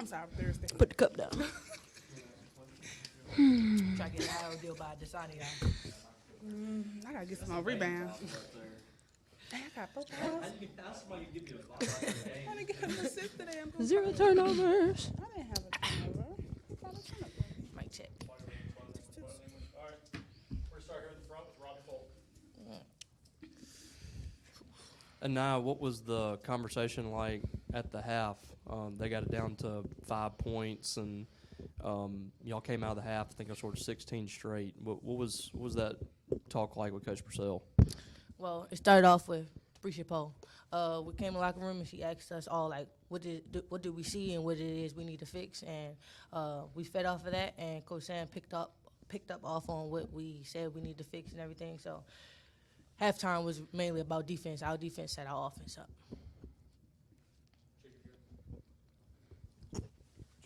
I'm sorry, Thursday. Put the cup down. Try to get an IO deal by Dasani now. I gotta get some more rebounds. Dang, I got 4 fouls. I didn't get an assist today. 0 turnovers. I didn't have a turnover. Who got a turnover? Mic check. All right, we're starting here in the front with Robbie Folk. Eniya, what was the conversation like at the half? They got it down to 5 points, and y'all came out of the half. I think I scored 16 straight. What was that talk like with Coach Purcell? Well, it started off with Debreasha Powe. We came in the locker room and she asked us all like, what did we see and what it is we need to fix, and we fed off of that. And Coach Sam picked up off on what we said we need to fix and everything. So halftime was mainly about defense. Our defense set our offense up.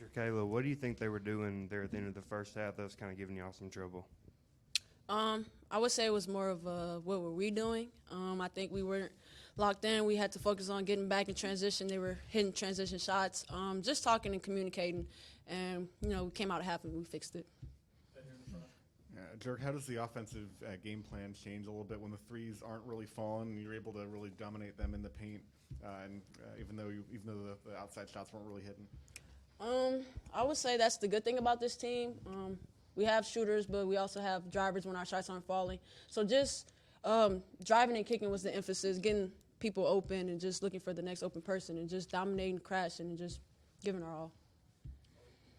Jerkaila, what do you think they were doing there at the end of the first half that was kind of giving y'all some trouble? I would say it was more of what were we doing. I think we weren't locked in. We had to focus on getting back in transition. They were hitting transition shots, just talking and communicating. And, we came out of half and we fixed it. Jerk, how does the offensive game plan change a little bit when the threes aren't really falling and you're able to really dominate them in the paint, even though the outside shots weren't really hitting? I would say that's the good thing about this team. We have shooters, but we also have drivers when our shots aren't falling. So just driving and kicking was the emphasis, getting people open and just looking for the next open person and just dominating, crashing, and just giving our all.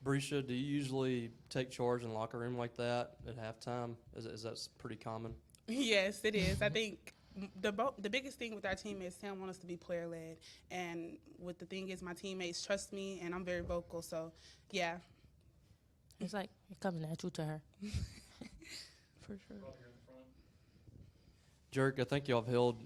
Debreasha, do you usually take charge in the locker room like that at halftime? Is that pretty common? Yes, it is. I think the biggest thing with our team is Sam wants us to be player led, and what the thing is, my teammates trust me, and I'm very vocal. So, yeah. It's like it comes natural to her. For sure. Jerk, I think y'all have held,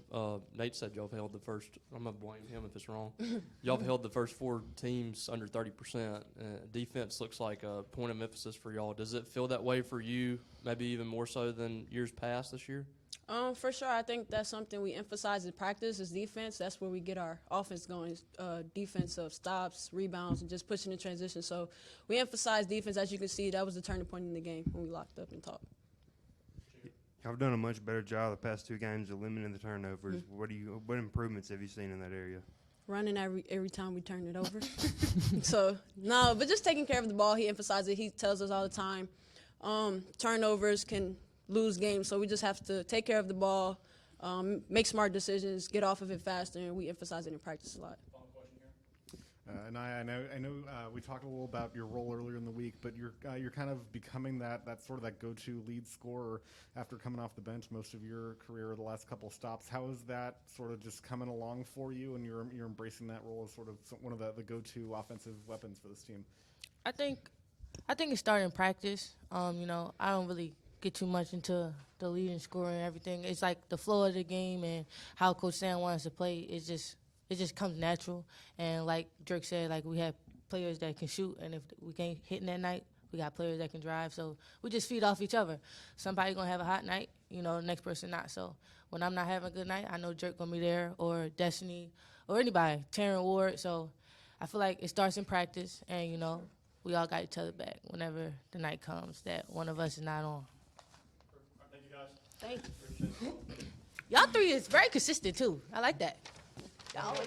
Nate said y'all have held the first, I'm going to blame him if it's wrong. Y'all have held the first 4 teams under 30%. Defense looks like a point of emphasis for y'all. Does it feel that way for you, maybe even more so than years past this year? For sure, I think that's something we emphasize in practice is defense. That's where we get our offense going, defense of stops, rebounds, and just pushing in transition. So we emphasize defense. As you can see, that was the turning point in the game when we locked up and talked. Y'all have done a much better job the past 2 games of limiting the turnovers. What improvements have you seen in that area? Running every time we turn it over. So, no, but just taking care of the ball. He emphasizes it. He tells us all the time turnovers can lose games, so we just have to take care of the ball, make smart decisions, get off of it faster, and we emphasize it in practice a lot. And I know we talked a little about your role earlier in the week, but you're kind of becoming that sort of that go-to lead scorer after coming off the bench most of your career, the last couple of stops. How is that sort of just coming along for you, and you're embracing that role as sort of one of the go-to offensive weapons for this team? I think it started in practice. I don't really get too much into the leading scoring and everything. It's like the flow of the game and how Coach Sam wants to play. It just comes natural. And like Jerk said, like we have players that can shoot, and if we can't hit in that night, we got players that can drive. So we just feed off each other. Somebody gonna have a hot night, the next person not. So when I'm not having a good night, I know Jerk gonna be there, or Destiny, or anybody, Taryn Ward. So I feel like it starts in practice, and we all got each other back whenever the night comes that one of us is not on. Thank you, guys. Thank you. Y'all 3 is very consistent too. I like that. Y'all always